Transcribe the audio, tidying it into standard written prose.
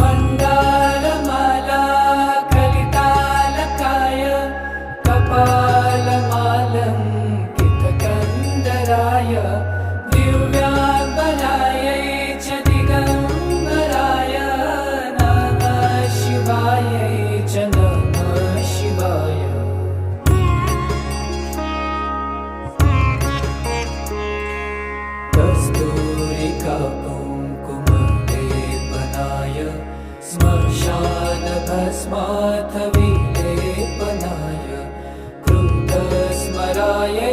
मन्दारमाला कलितालकाय कपालमालङ्कितकन्दराय दिव्याम्बरायै च दिगम्बराय नमः शिवायै च नमः शिवाय। कस्तूरिका कुङ्कुमलेपनाय श्मशानभस्माथ विलेपनाय कृतस्मरायै